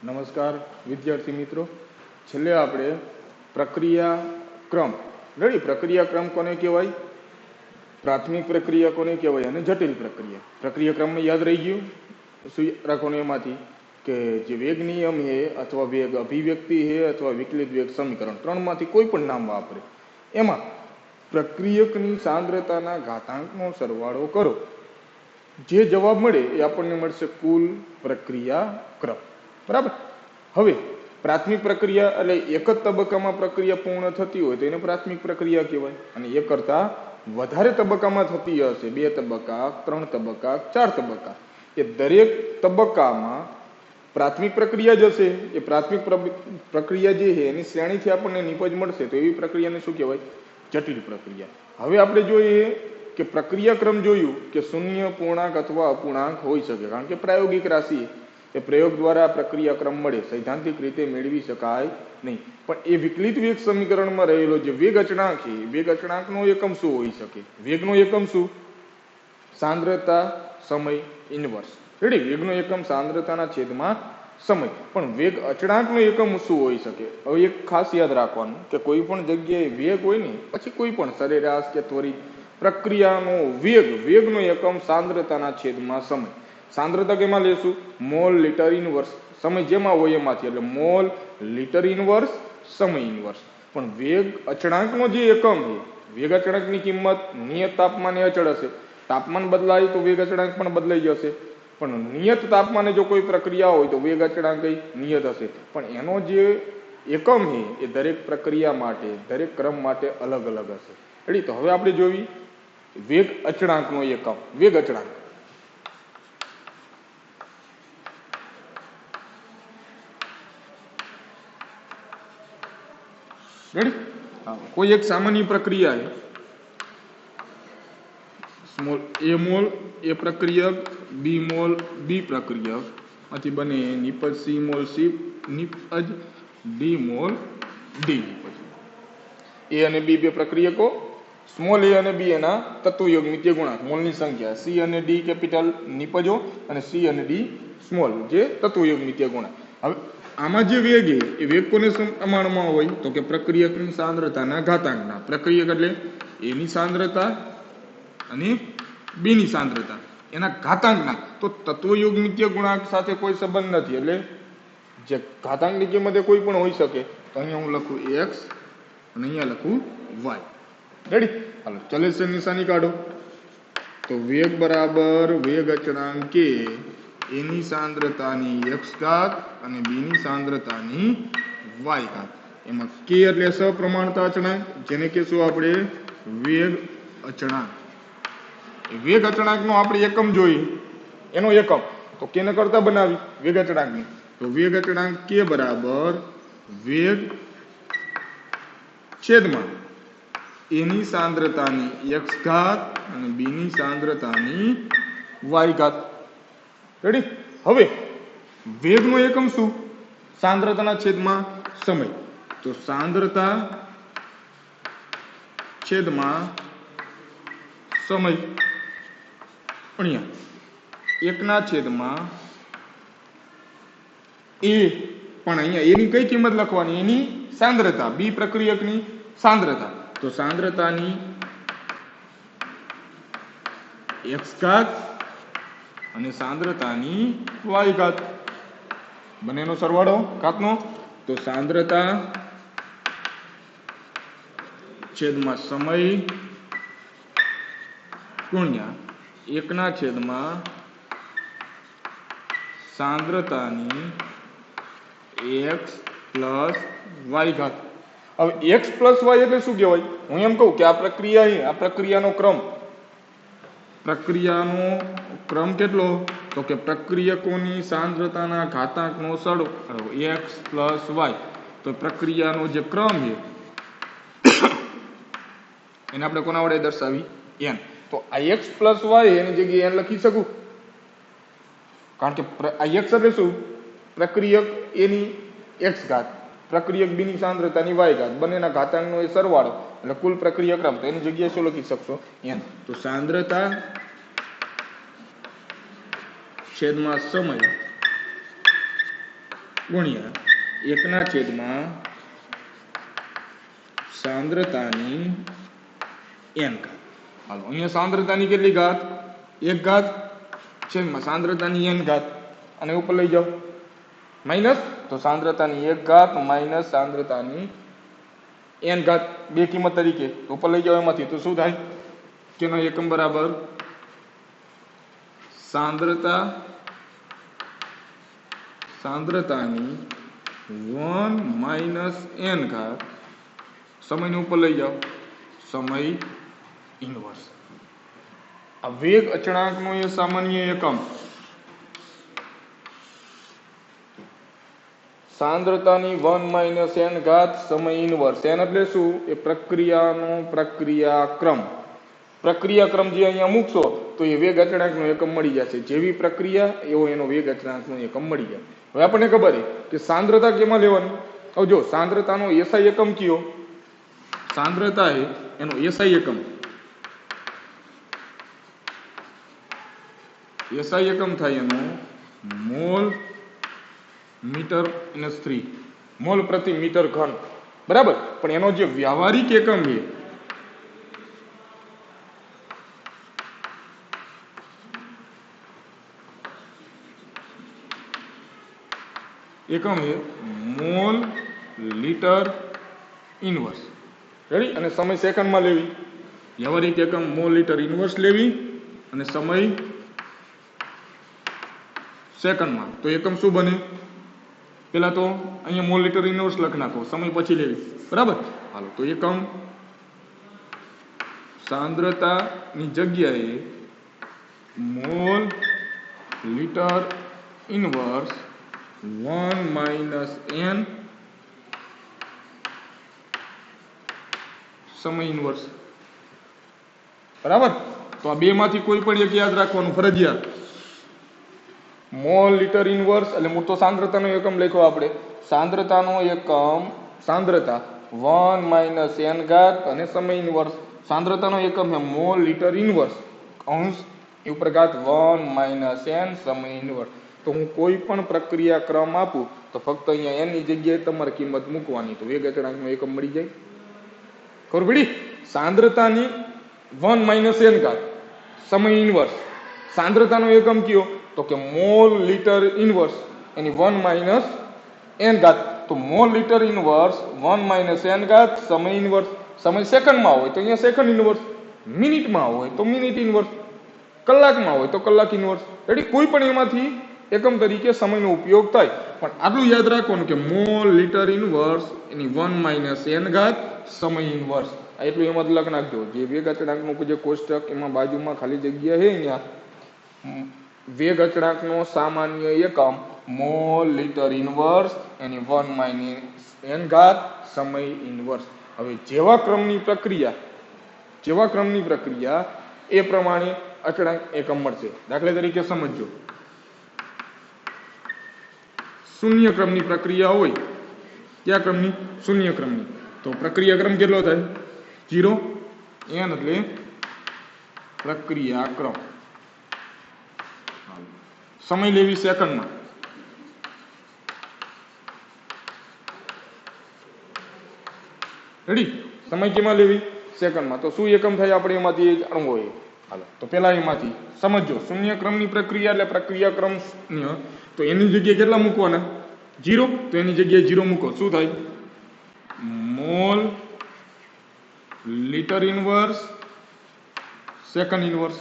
નમસ્કાર વિદ્યાર્થી મિત્રો. છેલ્લે આપણે પ્રક્રિયા ક્રમ પ્રક્રિયા ક્રમ કોને કહેવાય, પ્રાથમિક પ્રક્રિયા કોને કહેવાય અને જટિલ પ્રક્રિયા. પ્રક્રિયા ક્રમને યાદ રહી ગયું? શું રાખવાનું એમાંથી કે જે વેગ નિયમ છે અથવા વેગ અભિવ્યક્તિ છે અથવા વિકલિત વેગ સમીકરણ, ત્રણમાંથી કોઈ પણ નામ વાપરે, એમાં પ્રક્રિયકની સાંદ્રતાના ઘાતાંકનો સરવાળો કરો, જે જવાબ મળે એ આપણને મળશે કુલ પ્રક્રિયા ક્રમ. બરાબર. હવે પ્રાથમિક પ્રક્રિયા એટલે એક જ તબક્કામાં પ્રક્રિયા પૂર્ણ થતી હોય તો એને પ્રાથમિક પ્રક્રિયા કહેવાય, અને એ કરતા વધારે તબક્કામાં થતી હશે, 2 તબક્કા, 3 તબક્કા, 4 તબક્કા, એ દરેક તબક્કામાં પ્રાથમિક પ્રક્રિયા જ હશે. એ પ્રાથમિક પ્રક્રિયા જે છે એની શ્રેણીથી આપણને નિપજ મળશે, તો એવી પ્રક્રિયાને શું કહેવાય? જટિલ પ્રક્રિયા. હવે આપણે જોઈએ કે પ્રક્રિયા ક્રમ જોયું કે શૂન્ય, પૂર્ણાંક અથવા અપૂર્ણાંક હોઈ શકે, કારણ કે પ્રાયોગિક રાશિ એ પ્રયોગ દ્વારા પ્રક્રિયા ક્રમ મળે, સૈદ્ધાંતિક રીતે મેળવી શકાય નહીં. પણ એ વિકલિત વેગ સમીકરણમાં રહેલો જે વેગ અચળાંક છે, વેગ અચળાંકનો એકમ શું હોઈ શકે? વેગનો એકમ શું? સાંદ્રતા સમય ઇનવર્સ. રેડી? વેગનો એકમ સાંદ્રતાના છેદમાં સમય. પણ વેગ અચળાંકનો એકમ શું હોઈ શકે? હવે એક ખાસ યાદ રાખવાનું કે કોઈ પણ જગ્યાએ વેગ હોય ને, પછી કોઈ પણ સરેરાશ કે ત્વરિત પ્રક્રિયાનો વેગનો એકમ સાંદ્રતાના છેદમાં સમય. સાંદ્રતા કેમાં લેશું? Mall litre inverse. સમય જેમાં હોય એમાંથી, એટલે મોલ લીટર ઇનવર્સ સમય ઇનવર્સ. પણ વેગ અચળાંકનો જે એકમ છે, વેગ અચળાંકની કિંમત નિયત તાપમાને અચળ હશે. તાપમાન બદલાય તો વેગ અચળાંક પણ બદલાઈ જશે. પણ નિયત તાપમાને જો કોઈ પ્રક્રિયા હોય તો વેગ અચળાંક નિયત હશે. પણ એનો જે એકમ છે એ દરેક પ્રક્રિયા માટે, દરેક ક્રમ માટે અલગ અલગ હશે. રેડી? તો હવે આપણે જોવી વેગ અચળાંકનો એકમ. વેગ અચળાંક રેડી? કોઈ એક સામાન્ય પ્રક્રિયા છે, સ્મોલ એ મોલ એ પ્રક્રિયક, બી મોલ બી પ્રક્રિયક, માંથી બને નિપજ સી મોલ સી નિપજ, ડી મોલ ડી નિપજ. એ અને બી બે પ્રક્રિયકો, સ્મોલ એ અને બી એના તત્વયોગમિતીય ગુણાંક, મોલની સંખ્યા, સી અને ડી કેપિટલ નિપજો અને સી અને ડી સ્મોલ જે તત્વયોગમિતીય ગુણાંક. હવે આમાં જે વેગ એ વેગ કોને પ્રમાણમાં હોય? તો કે પ્રક્રિયકની સાંદ્રતાના ઘાતાંકના. પ્રક્રિયક એટલે એની સાંદ્રતા અને બીની સાંદ્રતા એના ઘાતાંકના. તો તત્વયોગમિતીય ગુણાંક સાથે કોઈ સંબંધ નથી, એટલે જે ઘાતાંકની કિંમત કોઈ પણ હોઈ શકે. તો અહીંયા હું લખું x અને અહીંયા લખું y. રેડી? હાલો ચલે નિશાની કાઢો. તો વેગ બરાબર વેગ અચળાંક કે એની સાંદ્રતાની x ઘાત અને બીની સાંદ્રતાની y ઘાત. એમાં k એટલે સપ્રમાણતા અચળાંક, જેને કહેશું આપણે વેગ અચળાંક. વેગ અચળાંકનો આપણે એકમ જોઈએ, એનો એકમ તો કેને કરતા બનાવી? વેગ અચળાંકની. તો વેગ અચળાંક k બરાબર વેગ છેદમાં એની સાંદ્રતાની x ઘાત અને બીની સાંદ્રતાની y ઘાત. રેડી? હવે વેગનો એકમ શું? સાંદ્રતાના છેદમાં સમય. તો સાંદ્રતા છેદમાં સમય અહીંયા 1 છેદમાં એ. પણ અહીંયા એની કઈ કિંમત લખવાની? એની સાંદ્રતા, બી પ્રક્રિયકની સાંદ્રતા. તો સાંદ્રતાની x ઘાત અને સાંદ્રતાની y ઘાત, બંનેનો સરવાળો ઘાતનો. તો સાંદ્રતા છેદમાં સમય ગુણ્યા 1 છેદમાં સાંદ્રતાની x પ્લસ y ઘાત. હવે x પ્લસ y એટલે શું કહેવાય? હું એમ કહું કે આ પ્રક્રિયા છે, આ પ્રક્રિયાનો ક્રમ કેટલો? તો કે પ્રક્રિયકોની સાંદ્રતાના ઘાતાંકનો સરવાળો x પ્લસ y. તો પ્રક્રિયાનો જે ક્રમ છે એને આપણે કોના વડે દર્શાવી? n. તો આ x પ્લસ y એની જગ્યાએ n લખી શકું, કારણ કે આ x એટલે શું? પ્રક્રિયક એની x ઘાત, પ્રક્રિયક બીની સાંદ્રતાની y ઘાત, બંનેના ઘાતાંકનો એ સરવાળો, એટલે કુલ પ્રક્રિયા ક્રમ. તો એની જગ્યાએ શું લખી શકશો? n. તો સાંદ્રતા છેદમાં સમય ગુણ્યા 1/, સાંદ્રતાની n ઘાત. હાલો અહીંયા સાંદ્રતાની કેટલી ઘાત? 1 ઘાત છેદમાં સાંદ્રતાની n ઘાત, અને ઉપર લઈ જાઓ માઇનસ, તો સાંદ્રતાની 1 ઘાત માઇનસ સાંદ્રતાની n ઘાત, બે કિંમત તરીકે ઉપર લઈ જાઓ એમાંથી, તો શું થાય? કેનો એકમ બરાબર સાંદ્રતાની 1 માઇનસ n ઘાત, સમયને ઉપર લઈ જાઓ, સમય ઇન્વર્સ. આ વેગ અચળાંકનો એ સામાન્ય એકમ. સાંદ્રતાની 1 માઇનસ n ઘાત સમય ઇન્વર્સ. n એટલે શું? એ પ્રક્રિયાનો પ્રક્રિયાક્રમ. પ્રક્રિયાક્રમ જે અહીંયા મૂકશો તો એ વેગ અચળાંકનો એકમ મળી જશે. જેવી પ્રક્રિયા એવો એનો વેગ અચળાંકનો એકમ મળી જાય. હવે આપણને ખબર છે કે સાંદ્રતા કેમાં લેવાની? હવે જો સાંદ્રતાનો એસઆઈ એકમ કયો? સાંદ્રતા એ એનો એસઆઈ એકમ, એસઆઈ એકમ થાય એનો મોલ મીટર ઇનસ 3, મોલ પ્રતિ મીટર ઘન, બરાબર. પણ એનો જે વ્યવહારિક એકમ છે એકમ એ મોલ લીટર ઇનવર્સ. રેડી? અને સમય સેકન્ડમાં લેવી. વ્યવહારિક એકમ મોલ લીટર ઇનવર્સ લેવી અને સમય સેકન્ડમાં. તો એકમ શું બને? પેલા તો અહીંયા મોલ લીટર ઇનવર્સ લખ નાખો, સમય પછી લેવી, બરાબર. હાલો, તો એકમ સાંદ્રતાની જગ્યાએ mall litre inverse 1 minus n સમય ઇન્વર્સ, બરાબર. તો આ બે માંથી કોઈ પણ એક યાદ રાખવાનું ફરજિયાત. મોલ લીટર ઇન્વર્સ એટલે હું તો સાંદ્રતાનો એકમ લખ્યો આપણે. સાંદ્રતાનો એકમ સાંદ્રતા 1 માઇનસ n ઘાત અને સમય ઇન્વર્સ. સાંદ્રતાનો એકમ છે મોલ લીટર ઇન્વર્સ, અંશ એ ઉપર ઘાત 1 માઇનસ n સમય ઇન્વર્સ. તો હું કોઈ પણ પ્રક્રિયા ક્રમ આપું તો ફક્ત અહીંયા n ની જગ્યાએ તમારે કિંમત મૂકવાની, તો વેગ અચળાંકનો એકમ મળી જાય. ખબર પડી? સાંદ્રતાની 1 માઇનસ n ઘાત સમય ઇન્વર્સ. સાંદ્રતાનો એકમ કયો? તો કે મોલ લીટર ઇન્વર્સ એની 1 માઇનસ n ઘાત. તો mall litre inverse 1 minus n ઘાત સમય ઇન્વર્સ. સમય સેકન્ડમાં હોય તો અહીંયા સેકન્ડ ઇન્વર્સ, મિનિટમાં હોય તો મિનિટ ઇન્વર્સ, કલાકમાં હોય તો કલાક ઇન્વર્સ. રેડી? કોઈ પણ એમાંથી એકમ તરીકે સમયનો ઉપયોગ થાય. પણ આટલું યાદ રાખવાનું કે મોલ લીટર ઇન્વર્સ એની 1 માઇનસ n ઘાત સમય ઇન્વર્સ. એટલું એમાં લખ નાખજો. જે વેગ અચળાંકનું જે કોષ્ટક એમાં બાજુમાં ખાલી જગ્યા છે અહીંયા વેગ અચળાંકનો સામાન્ય એકમ મોલ લીટર ઇન્વર્સ એની 1 માઇનસ n ઘાત સમય ઇન્વર્સ. હવે જેવા ક્રમની પ્રક્રિયા એ પ્રમાણે અચળાંક એકમ મળશે. દાખલા તરીકે સમજજો, શૂન્ય ક્રમની પ્રક્રિયા હોય, કયા ક્રમની? શૂન્ય ક્રમની. તો પ્રક્રિયા ક્રમ કેટલો થાય? 0. n એટલે પ્રક્રિયા ક્રમ. સમય લેવી સેકન્ડમાં. રેડી? સમય કેમાં લેવી? સેકન્ડમાં. તો શું એકમ થાય આપણે એમાંથી જાણવું હોય. હાલો, તો પેલા એમાંથી સમજો. શૂન્ય ક્રમની પ્રક્રિયા એટલે પ્રક્રિયા ક્રમ શૂન્ય, તો એની જગ્યાએ કેટલા મૂકવાના? 0. તો એની જગ્યાએ 0 મૂકો. શું થાય? Mole litre inverse second inverse.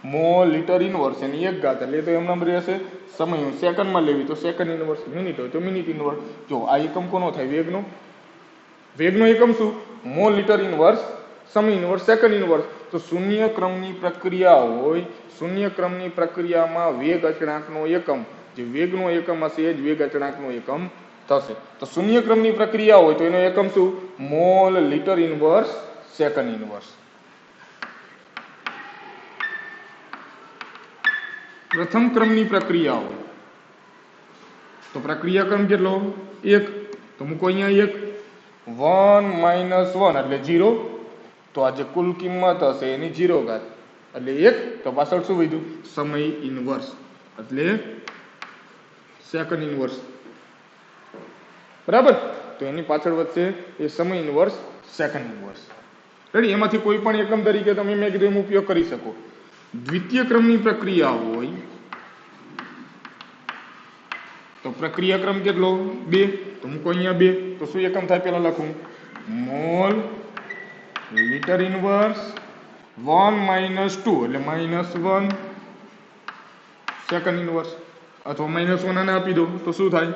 Mole litre inverse એની 1 ઘાત એટલે તો એમનામ રહેશે. સમય સેકન્ડમાં લેવી તો સેકન્ડ ઇન્વર્સ, મિનિટ હોય તો મિનિટ ઇન્વર્સ. જો આ એકમ કોનો થાય? વેગનો. વેગનો એકમ શું? મોલ લીટર ઇન્વર્સ સમય ઇન્વર્સ સેકન્ડ ઇન્વર્સ. તો શૂન્ય ક્રમની પ્રક્રિયા હોય, શૂન્ય ક્રમની પ્રક્રિયામાં વેગ અચળાંકનો એકમ જે વેગનો એકમ હશે એ જ વેગ અચળાંકનો એકમ થશે. તો શૂન્ય ક્રમની પ્રક્રિયા હોય તો એનો એકમ શું? Mall litre inverse second inverse. પ્રથમ ક્રમની પ્રક્રિયા હોય તો પ્રક્રિયા ક્રમ કેટલો? 1. તો મૂકો અહીંયા 1. 1 માઇનસ 1 એટલે 0. તો આ જે કુલ કિંમત હશે એની 0 ઘાત એટલે 1. તો પાછળ શું વધ્યું? સમય ઇન્વર્સ એટલે સેકન્ડ ઇનવર્સ, બરાબર. તો એની પાછળ વધશે એ સમય ઇનવર્સ સેકન્ડ ઇનવર્સ. રેડી. એમાંથી કોઈ પણ એકમ તરીકે તમે મેં કીધું એમ ઉપયોગ કરી શકો. દ્વિતીય ક્રમની પ્રક્રિયા હોય તો પ્રક્રિયા ક્રમ કેટલો? 2. તો મૂકો અહીંયા 2. તો શું એકમ થાય પેલા લખું? મોલ લિટર ઇનવર્સ 1 - 2 એટલે -1 સેકન્ડ ઇનવર્સ, અથવા -1 આને આપી દો તો શું થાય?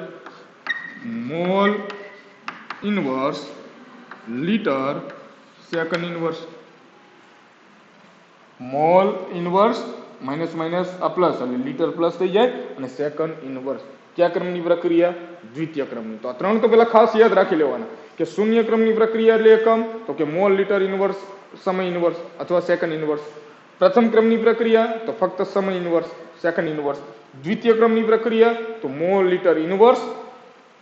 Mall inverse litre second inverse. Mall inverse minus minus આ પ્લસ એટલે લિટર પ્લસ થઈ જાય અને સેકન્ડ ઇનવર્સ. કયા ક્રમની પ્રક્રિયા? દ્વિતીય ક્રમની. તો આ ત્રણ તો પેલા ખાસ યાદ રાખી લેવાના કે શૂન્ય ક્રમની પ્રક્રિયા એટલે એકમ તો કે મોલ લિટર ઇનવર્સ સમય ઇનવર્સ અથવા સેકન્ડ ઇનવર્સ. પ્રથમ ક્રમની પ્રક્રિયા તો ફક્ત સમય ઇનવર્સ સેકન્ડ ઇનવર્સ. દ્વિતીય ક્રમની પ્રક્રિયા તો મોલ લિટર ઇનવર્સ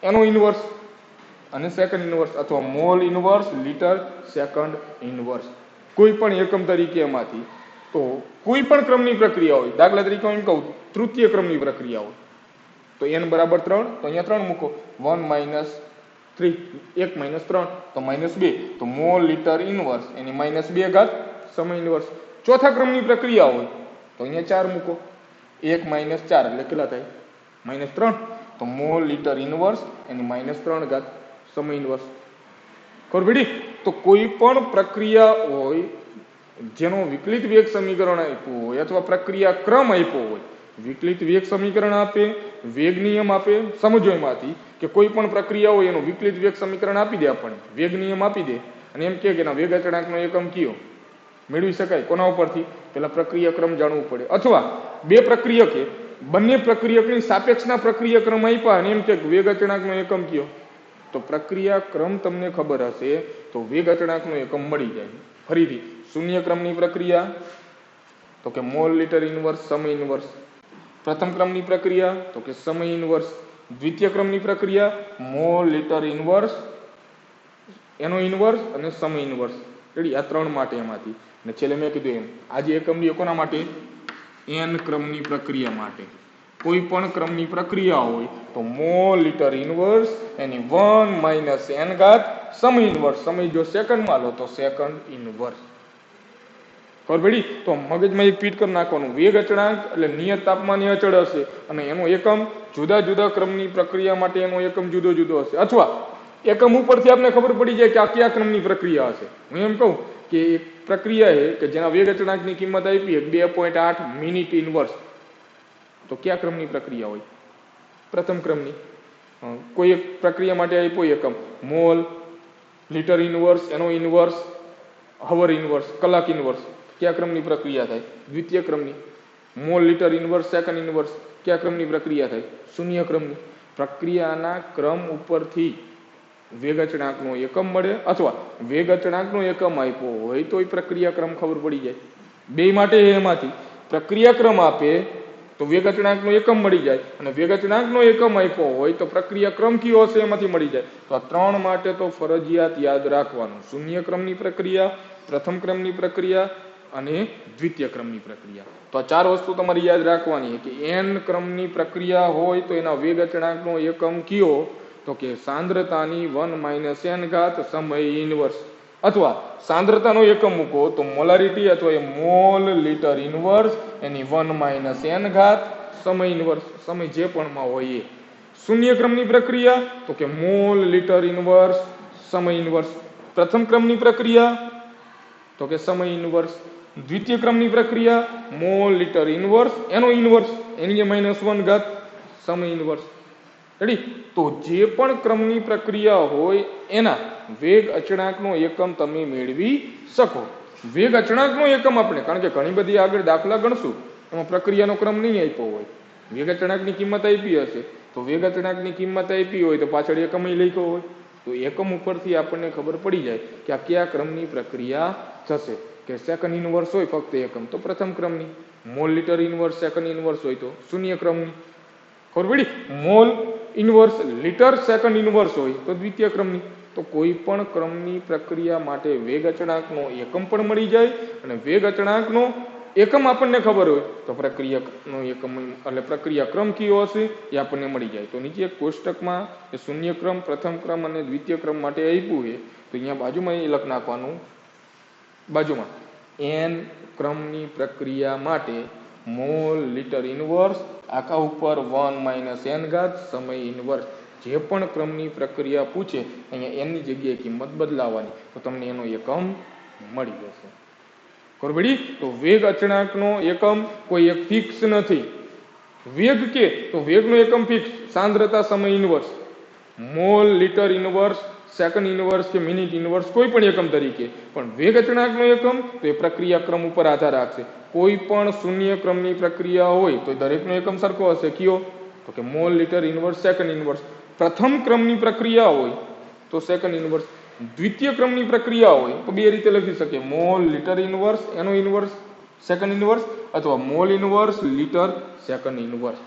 એનો ઇનવર્સ અને સેકન્ડ ઇનવર્સ અથવા mall inverse litre second inverse. કોઈ પણ એકમ તરીકે એમાંથી તો કોઈ પણ ક્રમની પ્રક્રિયા હોય, દાખલા તરીકે હું એમ કહું તૃતીય ક્રમની પ્રક્રિયા હોય તો n બરાબર 3, તો અહીંયા 3 મૂકો. 1 - 3 1 - 3 તો -2. તો મોલ લિટર ઇનવર્સ એની -2 ઘાત સમય ઇનવર્સ. ચોથા ક્રમની પ્રક્રિયા હોય તો અહીંયા 4 મૂકો. 1 - 4 એટલે કેટલા થાય? -3. તો મોલ લિટર ઇનવર્સ એની -3 ઘાત સમય ઇનવર્સ. ખબર પડી? તો કોઈ પણ પ્રક્રિયા હોય જેનો વિકલિત વેગ સમીકરણ આપ્યું હોય અથવા પ્રક્રિયા ક્રમ આપ્યો હોય, વિકલિત વેગ સમીકરણ આપે, વેગ નિયમ આપે, સમજો એમાંથી કે કોઈ પણ પ્રક્રિયા હોય એનું વિકલિત વેગ સમીકરણ આપી દે, આપણને વેગ નિયમ આપી દે અને એમ કે એના વેગ અચળાંકનો એકમ કયો મેળવી શકાય. કોના ઉપરથી? પેલા પ્રક્રિયા ક્રમ જાણવું પડે. અથવા બે પ્રક્રિયકે બંને પ્રક્રિયકની સાપેક્ષના પ્રક્રિયા ક્રમ આપ્યા અને એમ કે વેગ અચળાંકનો એકમ કયો, તો પ્રક્રિયા ક્રમ તમને ખબર હશે તો વેગ અચળાંકનો એકમ મળી જાય. ફરીથી શૂન્ય ક્રમની પ્રક્રિયા તો કે મોલ લિટર ઇનવર્સ સમય ઇનવર્સ. પ્રથમ ક્રમની પ્રક્રિયા તો કે સમય ઇનવર્સ. દ્વિતીય ક્રમની પ્રક્રિયા મોલ લિટર ઇનવર્સ એનો ઇનવર્સ અને સમય ઇનવર્સ. રેડી? આ ત્રણ માટે એમાંથી. અને છેલ્લે મેં કીધું એમ આજે એકમ લ્યો કોના માટે? n ક્રમની પ્રક્રિયા માટે. કોઈ પણ ક્રમની પ્રક્રિયા હોય તો મોલ લિટર ઇનવર્સ એની 1 - n ઘાત સમય ઇનવર્સ. સમય જો સેકન્ડમાં લો તો સેકન્ડ ઇનવર્સ. ખબર પડી? તો મગજમાં એક ફીટ કરી નાખવાનું. વેગ અચળાંક એટલે નિયત તાપમાનની અચળ હશે અને એનો એકમ જુદા જુદા ક્રમની પ્રક્રિયા માટે એનો એકમ જુદો જુદો હશે. અથવા એકમ ઉપરથી આપણે ખબર પડી જાય કે આ કયા ક્રમની પ્રક્રિયા હશે. હું એમ કહું કે એક પ્રક્રિયા છે કે જેના વેગ અચળાંકની કિંમત આપી 2.8 મિનિટ ઇનવર્સ, તો કયા ક્રમની પ્રક્રિયા હોય? પ્રથમ ક્રમની. કોઈ એક પ્રક્રિયા માટે આપ્યો એકમ મોલ લિટર ઇનવર્સ એનો ઇનવર્સ હવર ઇનવર્સ કલાક ઇનવર્સ, કયા ક્રમની પ્રક્રિયા થાય? દ્વિતીય ક્રમની. Mall litre inverse second inverse, કયા ક્રમની પ્રક્રિયા થાય? શૂન્ય ક્રમની. પ્રક્રિયાના ક્રમ ઉપરથી વેગ અચળાંકનો એકમ મળે અથવા વેગ અચળાંકનો એકમ આપ્યો હોય તો એ પ્રક્રિયા ક્રમ ખબર પડી જાય. બે માટે એમાંથી પ્રક્રિયા ક્રમ આપે તો વેગ અચળાંકનો એકમ મળી જાય અને વેગ અચળાંકનો એકમ આપ્યો હોય તો પ્રક્રિયા ક્રમ કયો હશે એમાંથી મળી જાય. તો આ ત્રણ માટે તો ફરજિયાત યાદ રાખવાનું. શૂન્ય ક્રમની પ્રક્રિયા, પ્રથમ ક્રમની પ્રક્રિયા અને દ્વિતીય ક્રમની પ્રક્રિયા. તો આ ચાર વસ્તુ તમારે યાદ રાખવાની કે n ક્રમની પ્રક્રિયા હોય તો એના વેગ અચળાંકનો એકમ કયો, તો કે સાંદ્રતાની 1 - n ઘાત સમય ઇનવર્સ. અથવા સાંદ્રતાનો એકમ મૂકો તો મોલારિટી અથવા એ મોલ લિટર ઇનવર્સ એની 1 - n ઘાત સમય ઇનવર્સ. સમય જે પણ માં હોય એ. શૂન્ય ક્રમની પ્રક્રિયા તો કે મોલ લિટર ઇનવર્સ સમય ઇનવર્સ. પ્રથમ ક્રમની પ્રક્રિયા તો કે સમય ઇનવર્સ. દ્વિતીય ક્રમની પ્રક્રિયા મોલ લિટર ઇનવર્સ એનો ઇનવર્સ એની -1 ઘાત સમય ઇનવર્સ. રેડી? તો જે પણ ક્રમની પ્રક્રિયા હોય એના વેગ અચળાંકનો એકમ તમે મેળવી શકો. વેગ અચળાંકનો એકમ આપણે, કારણ કે ઘણી બધી આગળ દાખલા ગણશું એમાં પ્રક્રિયાનો ક્રમ નહીં આપ્યો હોય, વેગ અચળાંકની કિંમત આપી હશે તો વેગ અચળાંકની કિંમત આપી હોય તો પાછળ એકમ લખ્યો હોય તો એકમ ઉપરથી આપણને ખબર પડી જાય કે આ કયા ક્રમની પ્રક્રિયા થશે. કે સેકન્ડ ઇનવર્સ હોય ફક્ત એકમ તો પ્રથમ ક્રમની, mall litre inverse second inverse હોય તો શૂન્ય ક્રમની. ખબર પડી? Mall inverse litre second inverse હોય તો દ્વિતીય ક્રમની. તો કોઈ પણ ક્રમની પ્રક્રિયા માટે વેગ અચળાંકનો એકમ પણ મળી જાય અને વેગ અચળાંકનો એકમ આપણને ખબર હોય તો પ્રક્રિયાનો એકમ એટલે પ્રક્રિયા ક્રમ કયો હશે એ આપણને મળી જાય. તો નીચે એક કોષ્ટકમાં એ શૂન્ય ક્રમ, પ્રથમ ક્રમ અને દ્વિતીય ક્રમ માટે આપ્યું છે. તો અહીંયા બાજુમાં એ લખ નાખવાનું, બાજુમાં n ક્રમની પ્રક્રિયા માટે મોલ લિટર ઇનવર્સ આખા ઉપર 1 - n ઘાત સમય ઇનવર્સ. જે પણ ક્રમની પ્રક્રિયા પૂછે અહીંયા n ની જગ્યાએ કિંમત બદલાવાની, તો તમને એનો એકમ મળી જશે. ખબર પડી? તો વેગ અચળાંકનો એકમ કોઈ એક ફિક્સ નથી. વેગ કે તો વેગનો એકમ ફિક્સ, સાંદ્રતા સમય inverse, mall litre inverse, second inverse કે મિનિટ ઇનવર્સ કોઈ પણ એકમ તરીકે. પણ વેગ અચળાંકનો એકમ તો એ પ્રક્રિયા ક્રમ ઉપર આધાર રાખશે. કોઈ પણ શૂન્ય ક્રમની પ્રક્રિયા હોય તો દરેકનો એકમ સરખો હશે. કયો? તો કે mall litre inverse, second inverse. પ્રથમ ક્રમની પ્રક્રિયા હોય તો સેકન્ડ ઇનવર્સ. દ્વિતીય ક્રમની પ્રક્રિયા હોય તો બે રીતે લખી શકીએ, મોલ લિટર ઇનવર્સ એનો ઇનવર્સ સેકન્ડ ઇનવર્સ, અથવા mall inverse litre second inverse.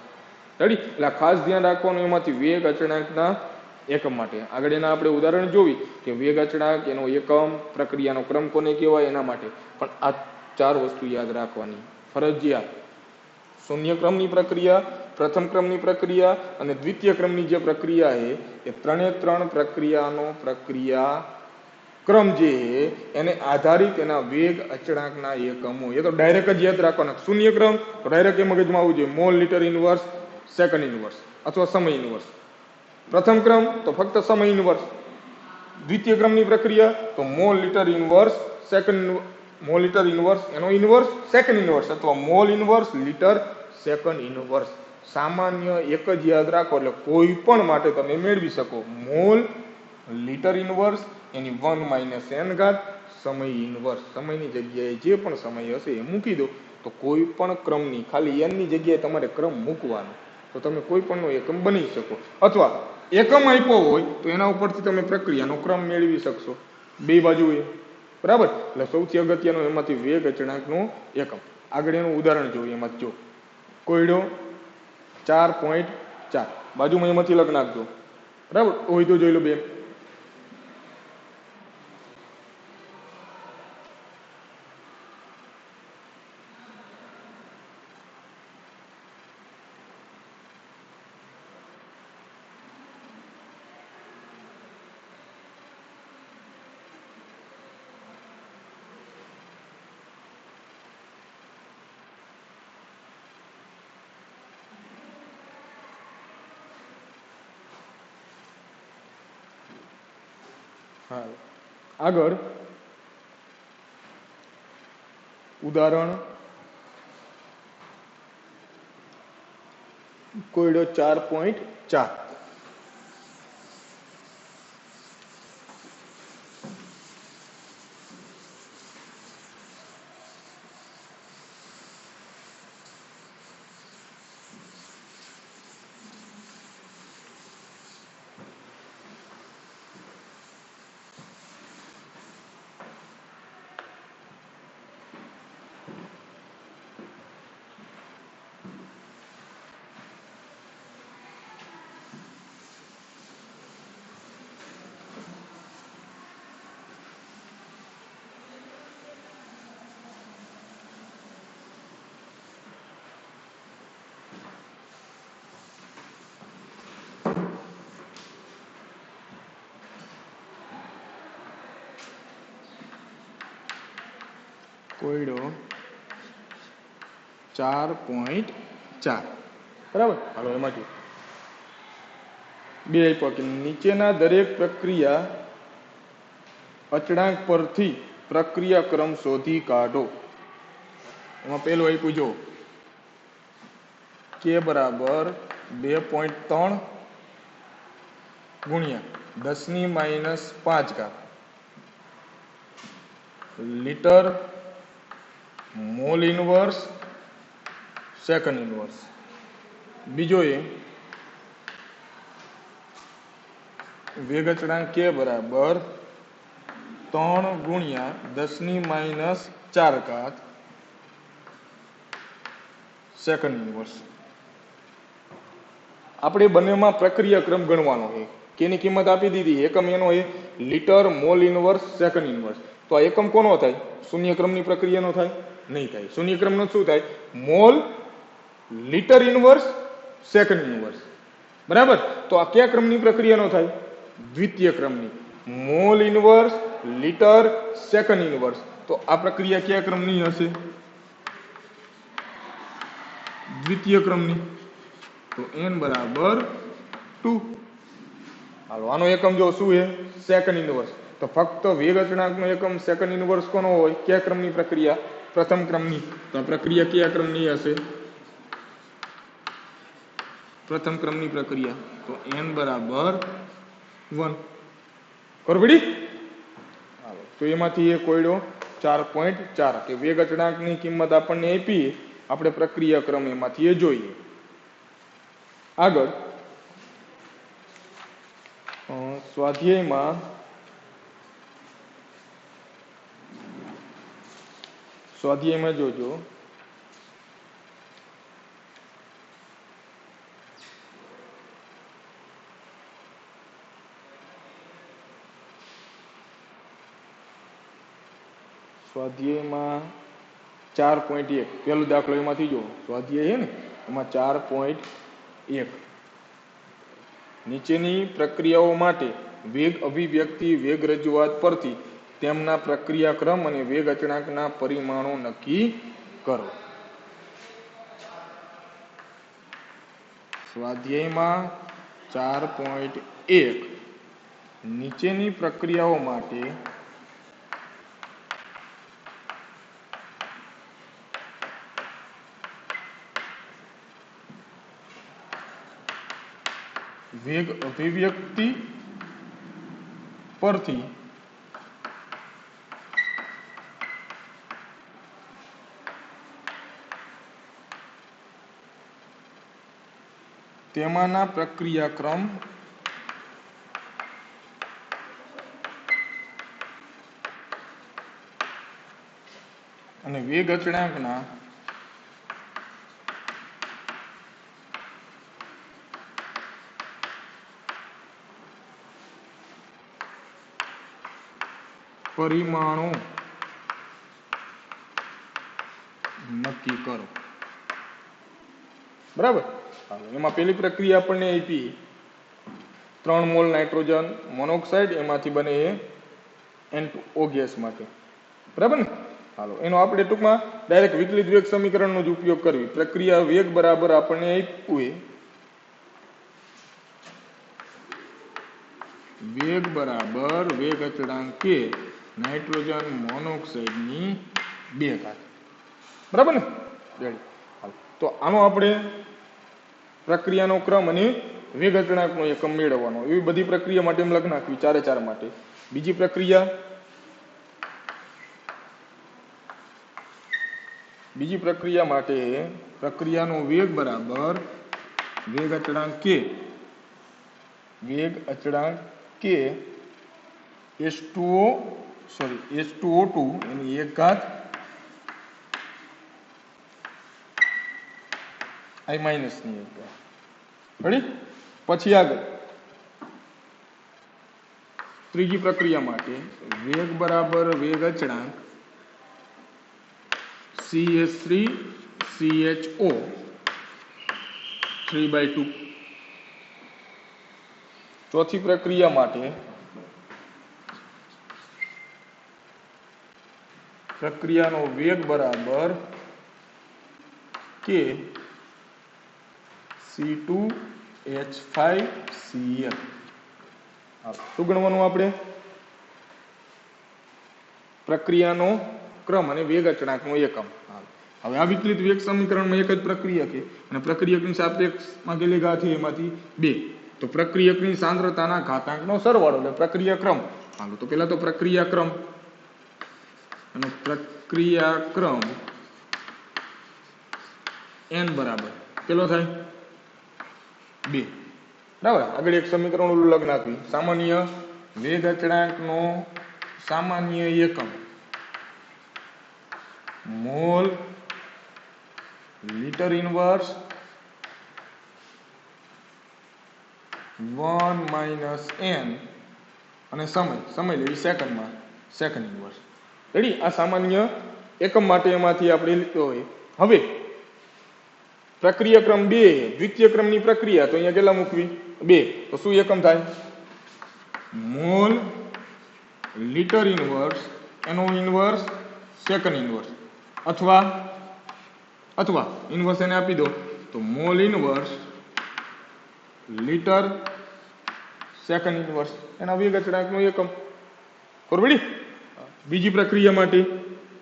Ready? એટલે ખાસ ધ્યાન રાખવાનું એમાંથી વેગ અચળાંકના એકમ માટે. આગળ એના આપણે ઉદાહરણ જોવી કે વેગ અચળાંક, એનો એકમ, પ્રક્રિયાનો ક્રમ કોને કહેવાય એના માટે. પણ આ 4 વસ્તુ યાદ રાખવાની ફરજિયાત. શૂન્ય ક્રમની પ્રક્રિયા, પ્રથમ ક્રમની પ્રક્રિયા અને દ્વિતીય ક્રમની જે પ્રક્રિયા છે એ ત્રણ પ્રક્રિયાનો પ્રક્રિયા ક્રમ જે છે એને આધારિત એના વેગ અચળાંકના એકમો. એ તો ડાયરેક્ટ જ યાદ રાખવાના. શૂન્ય ક્રમ તો ડાયરેક્ટ એ મગજમાં આવવું જોઈએ, mall litre inverse, second inverse અથવા સમય ઇનવર્સ. પ્રથમ ક્રમ તો ફક્ત સમય ઇનવર્સ. દ્વિતીય ક્રમની પ્રક્રિયા તો mall litre inverse, second mall litre inverse એનો ઇનવર્સ, સેકન્ડ ઇનવર્સ અથવા mall inverse litre second inverse. સામાન્ય એક જ યાદ રાખો એટલે કોઈ પણ માટે તમે મેળવી શકો. મોલ લિટર ઇનવર્સ એની 1 - n ઘાત સમય ઇનવર્સ. સમયની જગ્યાએ જે પણ સમય હશે એ મૂકી દો તો કોઈ પણ ક્રમની ખાલી n ની જગ્યાએ તમારે ક્રમ મૂકવાનો, તો તમે કોઈ પણનો એકમ બની શકો. અથવા એકમ આપ્યો હોય તો એના ઉપરથી તમે પ્રક્રિયાનો ક્રમ મેળવી શકશો બે બાજુએ. બરાબર? એટલે સૌથી અગત્યનો એમાંથી વેગ અચળાંકનો એકમ. આગળ એનું ઉદાહરણ જોઈએ. એમાં જો કોયડો 4.4 બાજુમાં એમાંથી લખ નાખજો. બરાબર? હોય તો જોઈ લો બે. હા, આગળ ઉદાહરણ કોયડો 4.4. કોયડો 4.4. બરાબર? હાલો એમાં જો બે આપ્યા કે નીચેના દરેક પ્રક્રિયા અચળાંક પરથી પ્રક્રિયા ક્રમ શોધી કાઢો. એમાં પેલું આપ્યું જો કે બરાબર 2.3 ગુણ્યા 10 - 5 ઘાત litre mole inverse second inverse. બીજો એ વેગ અચળાંક કે બરાબર 3 ગુણ્યા 10 - 4 ઘાત સેકન્ડ ઇનવર્સ. આપણે બંનેમાં પ્રક્રિયા ક્રમ ગણવાનો છે. કેની કિંમત આપી દીધી? એકમ એનો એ litre mole inverse second inverse. તો આ એકમ કોનો થાય? શૂન્ય ક્રમની પ્રક્રિયાનો થાય. નહીં થાય. શૂન્ય ક્રમનો શું થાય? Mole litre inverse second inverse. બરાબર. તો આ કયા ક્રમની પ્રક્રિયાનો થાય? દ્વિતીય ક્રમની. Mall inverse litre second inverse. તો આ પ્રક્રિયા કયા ક્રમની હશે? દ્વિતીય ક્રમની. તો n બરાબર 2. હાલો આનો એકમ જો શું છે? Second inverse. તો ફક્ત વેગ અચળાંકનો એકમ સેકન્ડ ઇનવર્સ કોનો હોય? કયા ક્રમની પ્રક્રિયા? પ્રથમ ક્રમની. તો આ પ્રક્રિયા કયા ક્રમની હશે? પ્રથમ ક્રમની પ્રક્રિયા. તો n બરાબર 1. ખબર પડી? હાલો તો એમાંથી એ કોયડો 4.4 કે વેગ અચળાંકની કિંમત આપણને આપી, આપણે પ્રક્રિયા ક્રમ એમાંથી એ જોઈએ. આગળ સ્વાધ્યાયમાં જોજો સ્વાધ્યાયમાં 4.1 પેલો દાખલો એમાંથી જો સ્વાધ્યાય છે ને એમાં 4.1 નીચેની પ્રક્રિયાઓ માટે વેગ અભિવ્યક્તિ વેગ રજૂઆત પરથી તેમના પ્રક્રિયાક્રમ અને વેગ અચળાંકના પરિમાણો નક્કી કરો. સ્વાધ્યાયમાં 4.1 નીચેની પ્રક્રિયાઓ માટે વેગ અભિવ્યક્તિ પરથી તેમાંના પ્રક્રિયાક્રમ અને વેગ અચળાંકના પરિમાણો નક્કી કરો. બરાબર. એમાં પેલી પ્રક્રિયા આપણને આપી 3 મોલ નાઇટ્રોજન મોનોક્સાઇડ, એમાંથી બને એ N2O ગેસ માટે. બરાબર ને? હાલો એનો આપણે ટૂંકમાં ડાયરેક્ટ વિકલિત વેગ સમીકરણનો જ ઉપયોગ કરવી. પ્રક્રિયા વેગ બરાબર આપણને આપ્યું વેગ બરાબર વેગ અચળાંક કે નાઇટ્રોજન મોનોક્સાઇડની 2 ઘાત. બરાબર ને? તો આનો આપણે પ્રક્રિયાનો ક્રમ અને વેગ અચળાંકનો એકમ મેળવવાનો. એવી બધી પ્રક્રિયા માટે એમ લખી નાખવી 4 માટે. બીજી પ્રક્રિયા માટે પ્રક્રિયાનો વેગ બરાબર વેગ અચળાંક કે H2O2 એની 1 ઘાત I માઇનસ ની 1 ઘાત. રેડી? પછી આગળ ત્રીજી પ્રક્રિયા માટે વેગ બરાબર વેગ અચળાંક CH3CHO 3/2. ચોથી પ્રક્રિયા માટે પ્રક્રિયાનો વેગ બરાબર કે C2H5Cl. શું ગણવાનું આપણે? પ્રક્રિયાનો ક્રમ અને વેગ અચળાંકનો એકમ. હવે આ વિકલિત વેગ સમીકરણમાં એક જ પ્રક્રિયા છે અને પ્રક્રિયકની સાપેક્ષમાં કેટલી ઘાત છે? એમાંથી 2. તો પ્રક્રિયકની સાંદ્રતાના ઘાતાંકનો સરવાળો એટલે પ્રક્રિયાક્રમ. હાલો તો પેલા તો પ્રક્રિયાક્રમ અને પ્રક્રિયાક્રમ n બરાબર કેટલો થાય? 2. બરાબર. આગળ એક સમીકરણ ઓલું લગ્ન આપી સામાન્ય વેગ અચળાંકનો સામાન્ય એકમ mall litre inverse 1 minus n અને સમય લેવી સેકન્ડમાં સેકન્ડ ઇનવર્સ. રેડી? આ સામાન્ય એકમ માટે એમાંથી આપણે લીધો હોય. હવે પ્રક્રિયા ક્રમ 2, દ્વિતીય ક્રમની પ્રક્રિયા, તો અહીંયા કેટલા મૂકવી? 2. તો શું એકમ થાય? મોલ લીટર ઇનવર્સ એનો ઇનવર્સ સેકન્ડ ઇનવર્સ, અથવા ઇનવર્સ એને આપી દો તો mall inverse litre second inverse એના વેગ અચળાંકનો એકમ. બરોબર? બીજી પ્રક્રિયા માટે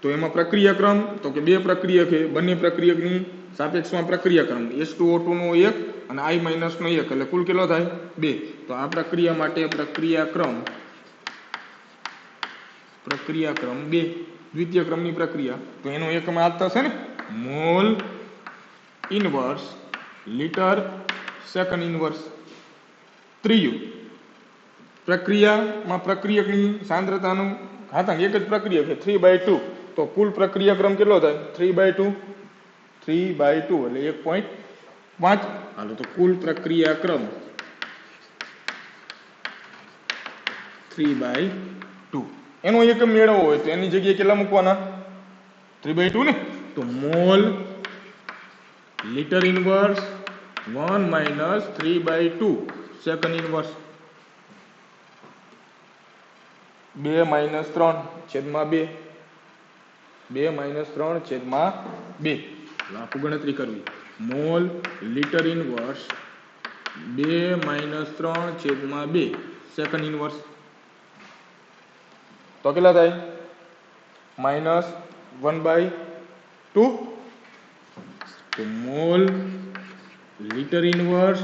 તો એમાં પ્રક્રિયા ક્રમ તો કે 2 પ્રક્રિયક છે, બંને પ્રક્રિયકની સાપેક્ષમાં પ્રક્રિયા ક્રમ H2O2 નો 1 અને I- નો 1 એટલે કુલ કેટલો થાય? 2. તો આ પ્રક્રિયા માટે પ્રક્રિયા ક્રમ 2, દ્વિતીય ક્રમની પ્રક્રિયા, તો એનો એકમ આ થશે ને, mall inverse litre second inverse. ત્રીજું, પ્રક્રિયામાં પ્રક્રિયકની સાંદ્રતાનું ઘાતાંક, એક જ પ્રક્રિયક છે 3/2, તો કુલ પ્રક્રિયા ક્રમ કેટલો થાય? 3/2 એટલે 1.5. હાલો, તો કુલ પ્રક્રિયા ક્રમ 3/2 એનો એકમ મેળવવો હોય તો એની જગ્યાએ કેટલા મૂકવાના? 3/2 ને, તો mall litre inverse 1 - 3/2 second inverse 2 - 3/2 આખું ગણતરી કરવી. Mall litre inverse 2 - 3/2 second inverse, તો કેટલા થાય? -1/2. તો mall litre inverse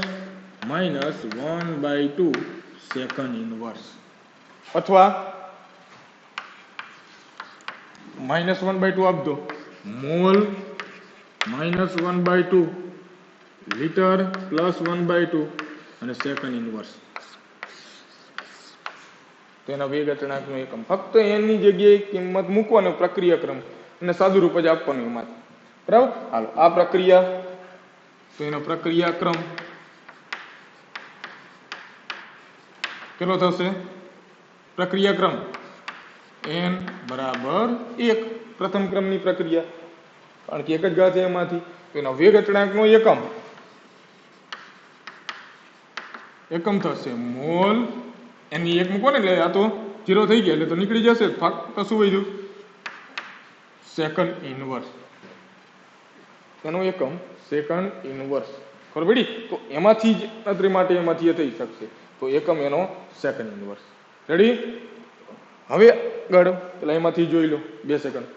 -1/2 second inverse, અથવા -1/2 આપજો, મોલ -1/2 લીટર +1/2 અને સેકન્ડ ઇનવર્સ, તેના વેગ અચળાંકનો એકમ. ફક્ત એની જગ્યાએ કિંમત મૂકવાનો પ્રક્રિયા ક્રમ અને સાદું રૂપ જ આપવાનું એમાંથી. બરાબર? હાલો, આ પ્રક્રિયા, તો એનો પ્રક્રિયા ક્રમ કેટલો થશે? પ્રક્રિયા ક્રમ n = 1, પ્રથમ ક્રમની પ્રક્રિયા, કારણ કે એક જ ઘાત છે એમાંથી. તો એના વેગ અચળાંકનો એકમ થશે મોલ, એની 1 મૂકો ને એટલે આ તો 0 થઈ ગયા એટલે તો નીકળી જશે, ફક્ત શું વધ્યું? સેકન્ડ ઇનવર્સ, એનો એકમ સેકન્ડ ઇનવર્સ. ખબર પડી? તો એમાંથી જ ગણતરી માટે એમાંથી એ થઈ શકશે, તો એકમ એનો સેકન્ડ ઇનવર્સ. રેડી? હવે આગળ પેલા એમાંથી જોઈ લો 2 સેકન્ડ.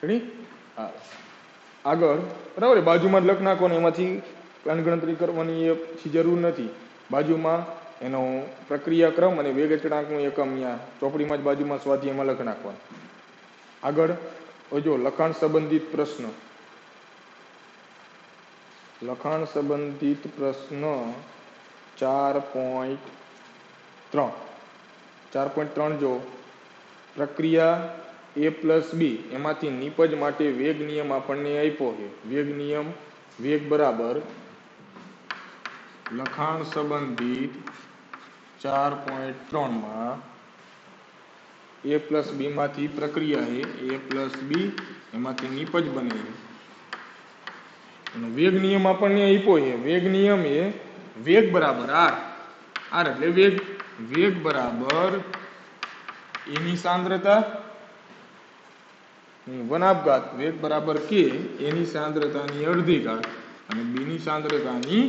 રેડી? હા, આગળ બરાબર, બાજુમાં જ લખ નાખો ને, એમાંથી ગણતરી કરવાની એ જરૂર નથી. બાજુમાં એનો પ્રક્રિયા ક્રમ અને વેગ અચળાંકનું એકમ અહીંયા ચોપડીમાં જ બાજુમાં સ્વાધ્યાયમાં લખ નાખવાનું. આગળ જો લખાણ સંબંધિત પ્રશ્ન, 4.3 જો પ્રક્રિયા A+B એમાંથી નિપજ માટે વેગ નિયમ આપણને આપ્યો છે. વેગ બરાબર લખાણ સંબંધિત 4.3 માં A+B માંથી પ્રક્રિયા છે, A+B એમાંથી નિપજ બને છે. વેગ નિયમ આપણને આપ્યો છે. વેગ નિયમ એ વેગ બરાબર r એટલે વેગ બરાબર એની સાંદ્રતા 1/2, વેગ બરાબર k એની સાંદ્રતાની અડધી ઘાત અને b ની સાંદ્રતાની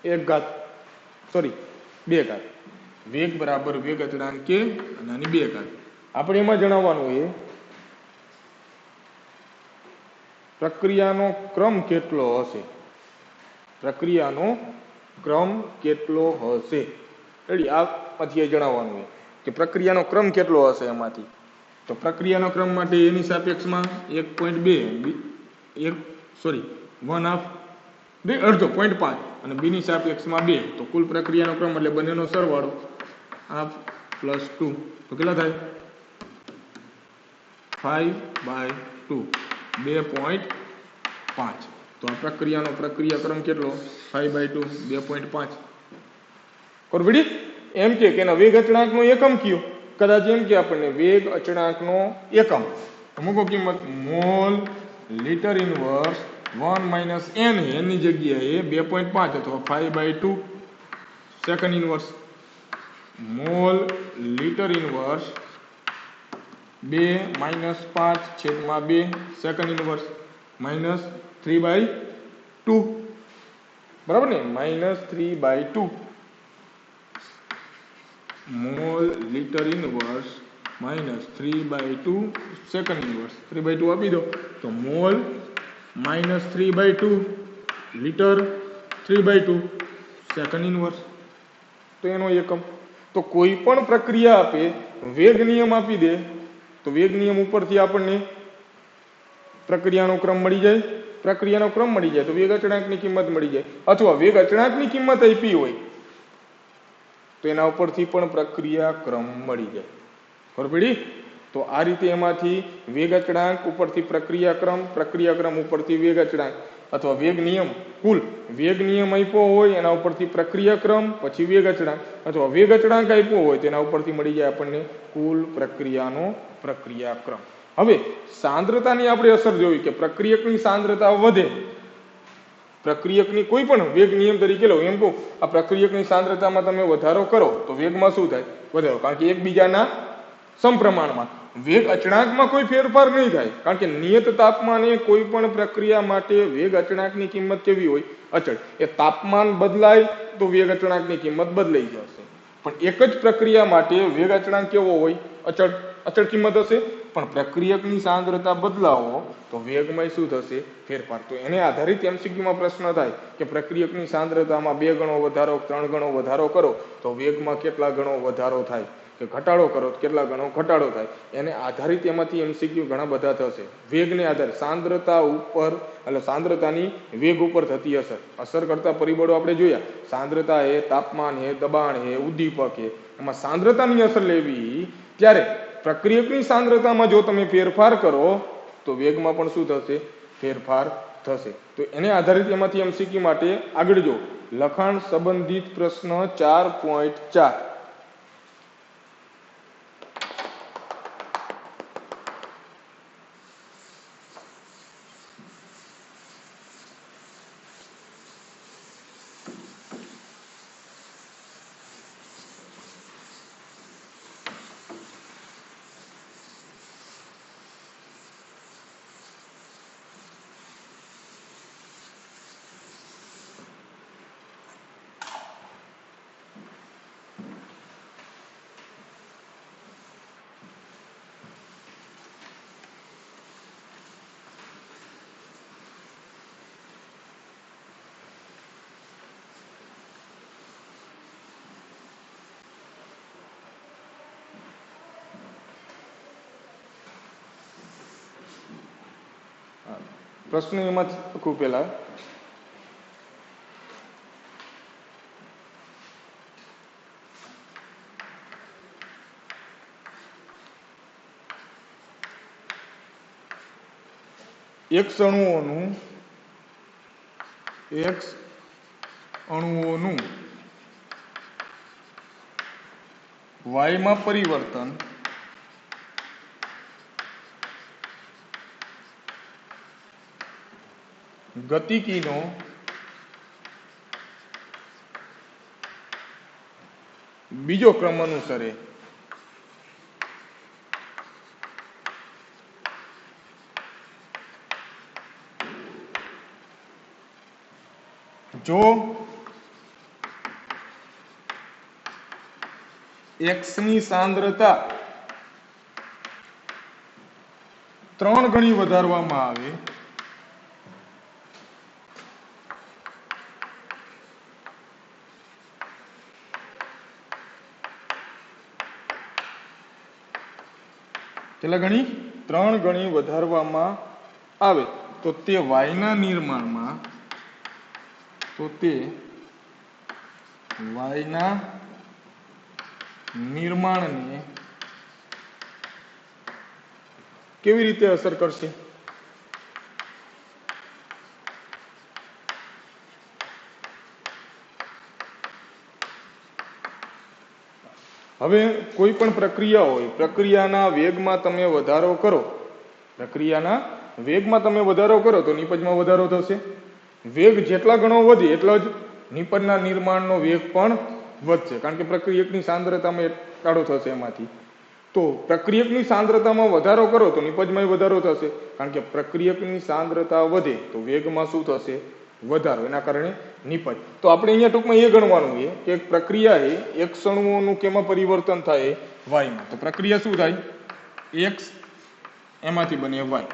1 ઘાત, સોરી 2 ઘાત. વેગ બરાબર વેગ અચળાંક k અને આની 2 ઘાત. આપણે એમાં જણાવવાનું છે પ્રક્રિયાનો ક્રમ કેટલો હશે. પ્રક્રિયાનો ક્રમ કેટલો હશે? રેડી, આમાંથી જણાવવાનું છે કે પ્રક્રિયાનો ક્રમ કેટલો હશે એમાંથી. તો પ્રક્રિયાનો ક્રમ માટે એની સાપેક્ષમાં 1.2 અડધો 0.5 અને બીની સાપેક્ષમાં 2, તો કુલ પ્રક્રિયાનો ક્રમ એટલે બંનેનો સરવાળો હાફ પ્લસ 2 તો કેટલા થાય? 5/2 2.5. તો આ પ્રક્રિયાનો પ્રક્રિયાક્રમ કેટલો? 5/2 2.5. બરાબર. એમ કે એના વેગ અચળાંકનો એકમ કયો? કદાચ એમ કે આપણને વેગ અચળાંકનો એકમ મૂકો કિંમત મોલ લીટર ઇનવર્સ 1 - n ની જગ્યાએ 2.5 અથવા 5/2 second inverse mall litre inverse 2 - 5/2 second inverse -3/2. બરાબર ને? -3/2 mall litre inverse -3/2 second inverse 3/2 આપી દો તો મોલ -3/2 લીટર 3/2 સેકન્ડ ઇનવર્સ. તો એનો એકમ. તો કોઈ પણ પ્રક્રિયા આપે વેગ નિયમ આપી દે તો વેગ નિયમ ઉપરથી આપણને પ્રક્રિયાનો ક્રમ મળી જાય. પ્રક્રિયાનો ક્રમ મળી જાય તો વેગ અચળાંકની કિંમત મળી જાય, અથવા વેગ અચળાંકની કિંમત આપી હોય તો એના ઉપરથી પણ પ્રક્રિયા ક્રમ મળી જાય. ખબર પડી? તો આ રીતે એમાંથી વેગ અચળાંક ઉપરથી પ્રક્રિયાક્રમ ઉપરથી વેગ અચળાંક, અથવા વેગ નિયમ, કુલ વેગ નિયમ આપ્યો હોય એના ઉપરથી પ્રક્રિયાક્રમ, પછી વેગ અચળાંક, અથવા વેગ અચળાંક આપ્યો હોય તેના ઉપરથી મળી જાય આપણને કુલ પ્રક્રિયાનો પ્રક્રિયાક્રમ. હવે સાંદ્રતાની આપણે અસર જોઈ કે પ્રક્રિયકની સાંદ્રતા વધે, પ્રક્રિયકની કોઈ પણ વેગ નિયમ તરીકે લો, એમ કહું આ પ્રક્રિયકની સાંદ્રતામાં તમે વધારો કરો તો વેગમાં શું થાય? વધારો, કારણ કે એકબીજાના સમપ્રમાણમાં. વેગ અચળાંકમાં કોઈ ફેરફાર નહીં થાય, કારણ કે નિયત તાપમાને કોઈ પણ પ્રક્રિયા માટે વેગ અચળાંકની કિંમત કેવી હોય? અચળ. એ તાપમાન બદલાય તો વેગ અચળાંકની કિંમત બદલાઈ જશે. પણ એક જ પ્રક્રિયા માટે વેગ અચળાંક કેવો હોય? અચળ કિંમત હશે. પણ પ્રક્રિયકની સાંદ્રતા બદલાવો તો વેગમાં શું થશે? ફેરફાર. તો એને આધારિત એમસીક્યુમાં પ્રશ્ન થાય કે પ્રક્રિયકની સાંદ્રતામાં 2 ગણો વધારો 3 ગણો વધારો કરો તો વેગમાં કેટલા ગણો વધારો થાય, કે ઘટાડો કરો તો કેટલા ગણો ઘટાડો થાય. એને આધારિત એમાંથી એમસીક્યુ ઘણા બધા થશે. વેગને આધારે સાંદ્રતા ઉપર, એટલે સાંદ્રતાની વેગ ઉપર થતી અસર કરતા પરિબળો આપણે જોયા. સાંદ્રતા હે, તાપમાન હે, દબાણ હે, ઉદ્દીપક હે. એમાં સાંદ્રતાની અસર લેવી ત્યારે પ્રક્રિયકની સાંદ્રતામાં જો તમે ફેરફાર કરો તો વેગમાં પણ શું થશે? ફેરફાર થશે. તો એને આધારિત એમાંથી એમસીક્યુ માટે આગળ જો લખાણ સંબંધિત પ્રશ્ન 4.4. પ્રશ્ન એમાં લખું પેલા X અણુઓનું Y માં પરિવર્તન ગતિકીનો બીજો ક્રમ અનુસરે. જો X ની સાંદ્રતા 3 ગણી વધારવામાં આવે તો કેટલા ગણી? 3 ગણી વધારવામાં આવે તો તે વાયુના નિર્માણમાં નિર્માણને કેવી રીતે અસર કરશે? હવે કોઈ પણ પ્રક્રિયા હોય, પ્રક્રિયાના વેગમાં તમે વધારો કરો, તો નિપજમાં વધારો થશે. વેગ જેટલા ગણો વધે એટલો જ નિપજના નિર્માણનો વેગ પણ વધશે, કારણ કે પ્રક્રિયકની સાંદ્રતામાં ઘટાડો થશે એમાંથી. તો પ્રક્રિયકની સાંદ્રતામાં વધારો કરો તો નિપજમાં વધારો થશે, કારણ કે પ્રક્રિયકની સાંદ્રતા વધે તો વેગમાં શું થશે? વધારો. એના કારણે નિપજ. તો આપણે અહીંયા ટૂંકમાં એ ગણવાનું છે કે પ્રક્રિયાએ x અણુઓનું કેમાં પરિવર્તન થાય? વાયમાં. તો પ્રક્રિયા શું થાય? x એમાંથી બને y.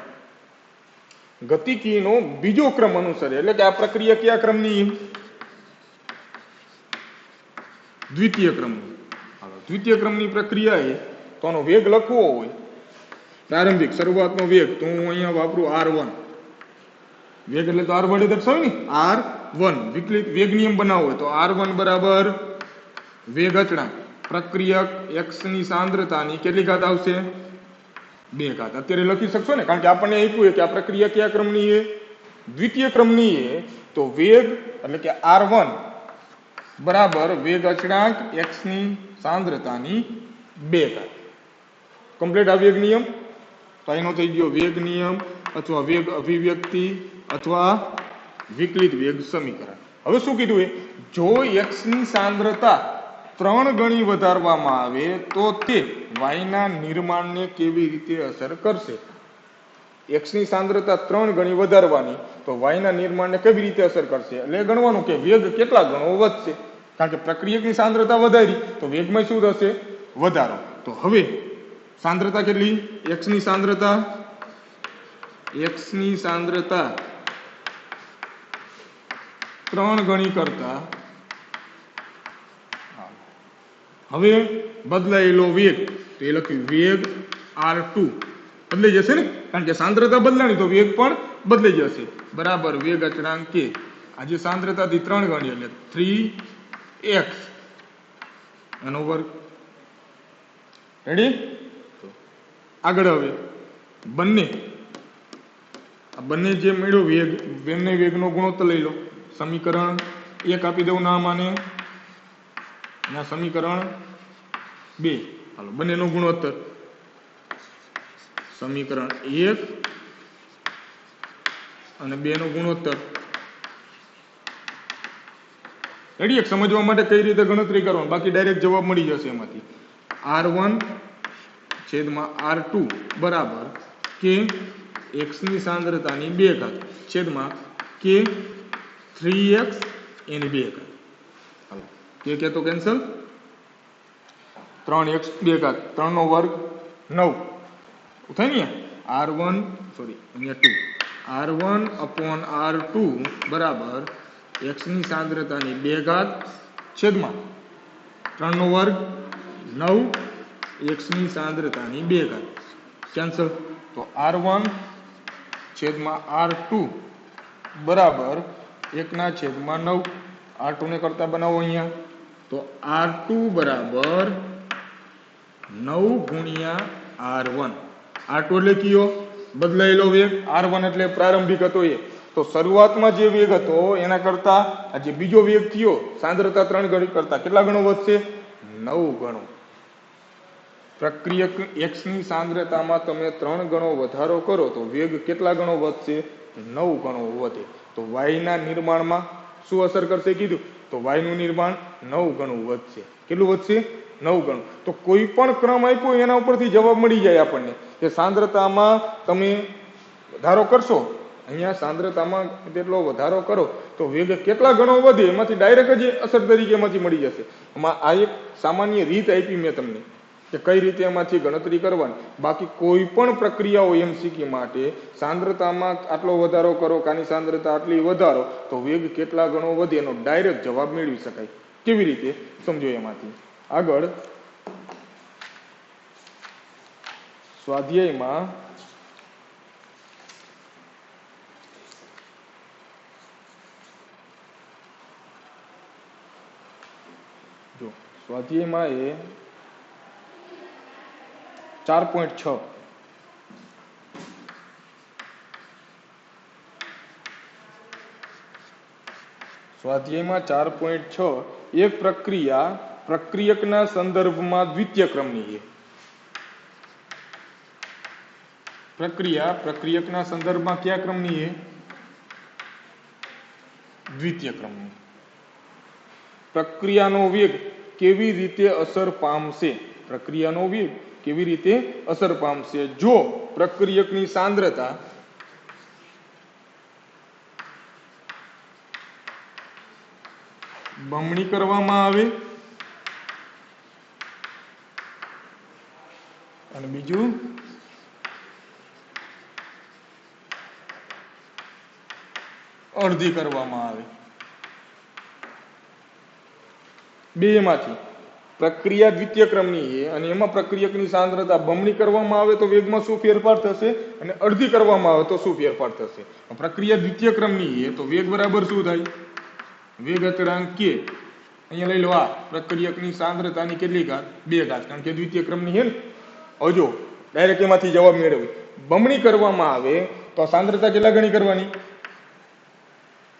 ગતિકીનો બીજો ક્રમ અનુસરે, એટલે કે આ પ્રક્રિયા કયા ક્રમની? દ્વિતીય ક્રમની. દ્વિતીય ક્રમની પ્રક્રિયા એ તો આનો વેગ લખવો હોય, પ્રારંભિક શરૂઆતનો વેગ, તો હું અહીંયા વાપરું r1. વેગ એટલે તો r વડે દર્શાવ્યું ને, r1. વિકલિત વેગ નિયમ બનાવવો હોય તો r1 બરાબર વેગ અચળાંક પ્રક્રિયક x ની સાંદ્રતાની કેટલી ઘાત આવશે? 2 ઘાત. અત્યારે લખી શકશો ને, કારણ કે આપણને આપ્યું કે આ પ્રક્રિયા કયા ક્રમની છે? દ્વિતીય ક્રમની છે. તો વેગ એટલે કે r1 બરાબર વેગ અચળાંક x ની સાંદ્રતાની 2 ઘાત. કમ્પ્લીટ આ વેગ નિયમ. તો એનો થઈ ગયો વેગ નિયમ અથવા વેગ અભિવ્યક્તિ અથવા વિકલિત વેગ સમીકરણ. હવે શું કીધું એ? જો x ની સાંદ્રતા 3 ગણી વધારવામાં આવે તો તે વાયુના નિર્માણને કેવી રીતે અસર કરશે? x ની સાંદ્રતા 3 ગણી વધારવાની તો વાયુના નિર્માણને કેવી રીતે અસર કરશે? એટલે ગણવાનું કે વેગ કેટલા ગણો વધશે, કારણ કે પ્રક્રિયકની સાંદ્રતા વધારી તો વેગમાં શું થશે? વધારો. તો હવે સાંદ્રતા કેટલી? x ની સાંદ્રતા 3 ગણી કરતા હવે બદલાયેલો વેગ, તો એ લખ્યું વેગ r2 બદલાઈ જશે ને, કારણ કે સાંદ્રતા બદલાણી તો વેગ પણ બદલાઈ જશે. બરાબર વેગ અચળાંક કે આજે સાંદ્રતાથી 3 ગણી એટલે 3x એનો વર્ગ. રેડી? આગળ હવે બંને જે મળ્યો વેગ, બંને વેગનો ગુણોત્તર લઈ લો. સમીકરણ 1 આપી દઉં નામ આને, ના સમીકરણ 2. હાલો બંનેનો ગુણોત્તર. સમીકરણ 1 અને 2 નો ગુણોત્તર. રેડી? એક સમજવા માટે કઈ રીતે ગણતરી કરવાની, બાકી ડાયરેક્ટ જવાબ મળી જશે એમાંથી. r1 છેદમાં r2 બરાબર કે x ની સાંદ્રતાની 2 ઘાત છેદમાં કે 3x એની 2 ઘાત. હાલો કે તો કેન્સલ. 3x 2 ઘાત 3 નો વર્ગ 9 થાય ને. r1 સોરી અહીંયા 2 r1 upon r2 બરાબર x ની સાંદ્રતાની 2 ઘાત છેદમાં 3 નો વર્ગ 9 x ની સાંદ્રતાની 2 ઘાત. કેન્સલ. તો r1 છેદમાં r2 બરાબર 1/9. r2 ને કરતા બનાવો અહીંયા, તો r2 બરાબર 9 ગુણ્યા r1. r2 એટલે કયો? બદલાયેલો વેગ. r1 એટલે પ્રારંભિક હતો એ. તો શરૂઆતમાં જે વેગ હતો એના કરતા આ જે બીજો વેગ થયો સાંદ્રતા 3 ગણી કરતા કેટલા ગણો વધશે? 9 ગણો. પ્રક્રિયક x ની સાંદ્રતામાં તમે 3 ગણો વધારો કરો તો વેગ કેટલા ગણો વધશે? 9 ગણો વધે. તો વાયુના નિર્માણમાં શું અસર કરશે કીધું? તો વાયુનું નિર્માણ 9 ગણું વધશે. કેટલું વધશે? 9 ગણું. તો કોઈ પણ ક્રમ આપ્યો એના ઉપરથી જવાબ મળી જાય આપણને કે સાંદ્રતામાં તમે વધારો કરશો, અહીંયા સાંદ્રતામાં તેટલો વધારો કરો તો વેગ કેટલા ગણો વધે એમાંથી ડાયરેક્ટ જ અસર તરીકે એમાંથી મળી જશે. આ એક સામાન્ય રીત આપી મેં તમને કે કઈ રીતે એમાંથી ગણતરી કરવાની. બાકી કોઈ પણ પ્રક્રિયાઓ એમસીક્યુ માટે સાંદ્રતામાં આટલો વધારો કરો, કાની સાંદ્રતા આટલી વધારો તો વેગ કેટલા ગણો વધે એનો ડાયરેક્ટ જવાબ મેળવી શકાય. કેવી રીતે સમજો એમાંથી. આગળ સ્વાધ્યાયમાં જો સ્વાધ્યાયમાં એ 4.6 સ્વાધ્યાયમાં 4.6 એક પ્રક્રિયા પ્રક્રિયકના સંદર્ભમાં દ્વિતીય ક્રમની છે. પ્રક્રિયા પ્રક્રિયકના સંદર્ભમાં કયા ક્રમની છે? દ્વિતીય ક્રમની. પ્રક્રિયાનો વેગ કેવી રીતે અસર પામશે? પ્રક્રિયાનો વેગ કેવી રીતે અસર પામશે જો પ્રક્રિયકની સાંદ્રતા બમણી કરવામાં આવે અને બીજું અડધી કરવામાં આવે. બેમાંથી પ્રક્રિયા દ્વિતીય ક્રમની છે અને એમાં પ્રક્રિયકની સાંદ્રતા બમણી કરવામાં આવે તો વેગમાં શું ફેરફાર થશે અને અડધી કરવામાં આવે તો શું ફેરફાર થશે? પ્રક્રિયા દ્વિતીય ક્રમની છે તો વેગ બરાબર શું થાય? વેગ અચળાંક કે અહીંયા લઈ લો આ પ્રક્રિયકની સાંદ્રતાની કેટલી ઘાત? 2 ઘાત, કારણ કે દ્વિતીય ક્રમની છે ને. હવે જો ડાયરેક્ટ એમાંથી જવાબ મેળવી બમણી કરવામાં આવે તો સાંદ્રતા કેટલા ગણી કરવાની?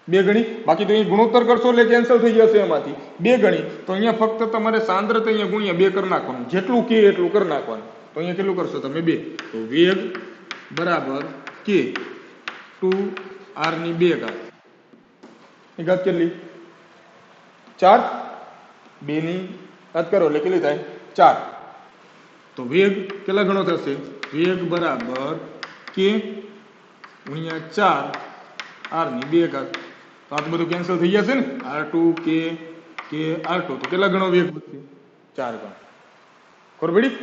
2 ગણી. બાકી તો અહીં ગુણોત્તર કરશો એટલે કેન્સલ થઈ જશે એમાંથી 2 ગણી. તો અહીંયા ફક્ત તમારે સાંદ્રતા અહીંયા ગુણ્યા 2 કરી નાખવાનું, જેટલું કે એટલું કરી નાખવાનું. તો અહીંયા કેટલું કરશો તમે? 2. તો વેગ બરાબર કે 2r ની 2 ઘાત. ની ઘાત કેટલી? 4. 2 ની ઘાત કરો એટલે કેટલી થાય? 4. તો વેગ કેટલા ગણો થશે? વેગ બરાબર કે ગુણ્યા 4 r ની 2 ઘાત. તો આ બધું કેન્સલ થઈ જશે ને. r2 કે r2 તો કેટલા ગણો વેગ વધશે? 4 ગણો. ખબર પડી?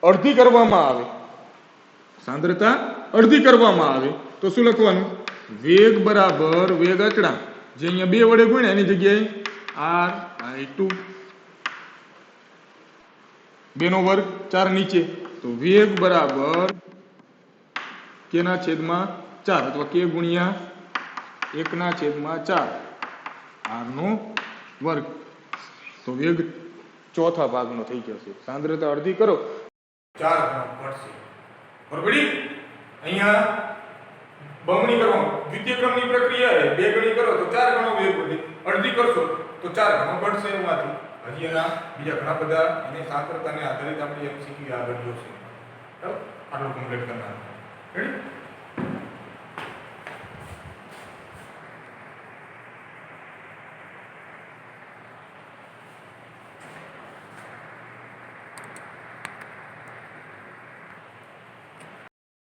અડધી કરવામાં આવે સાંદ્રતા, અડધી કરવામાં આવે તો શું લખવાનું? વેગ બરાબર વેગ અચળાંક જે અહીંયા 2 વડે ગુણ્યા એની જગ્યાએ r/2 2 નો વર્ગ 4 નીચે તો વેગ બરાબર કેના છેદમાં 4 અથવા કે ગુણ્યા 1/4 r નો વર્ગ. તો વેગ ચોથા ભાગનો થઈ જશે. સાંદ્રતા અડધી કરો 4 ગણો મળશે. બરાબર પડી? અહીંયા બમણી કરવાનું દ્વિતીય ક્રમની પ્રક્રિયા છે, 2 ગણી કરો તો 4 ગણો વેગ વધે, અડધી કરશો તો 4 ગણો ઘટશે. એમાંથી હજી એના બીજા ઘણા બધા અને સાંદ્રતાને આધારિત આપણે MCQ આગળ જોશે. બરાબર? આટલું કમ્પ્લીટ કરનાર. રેડી?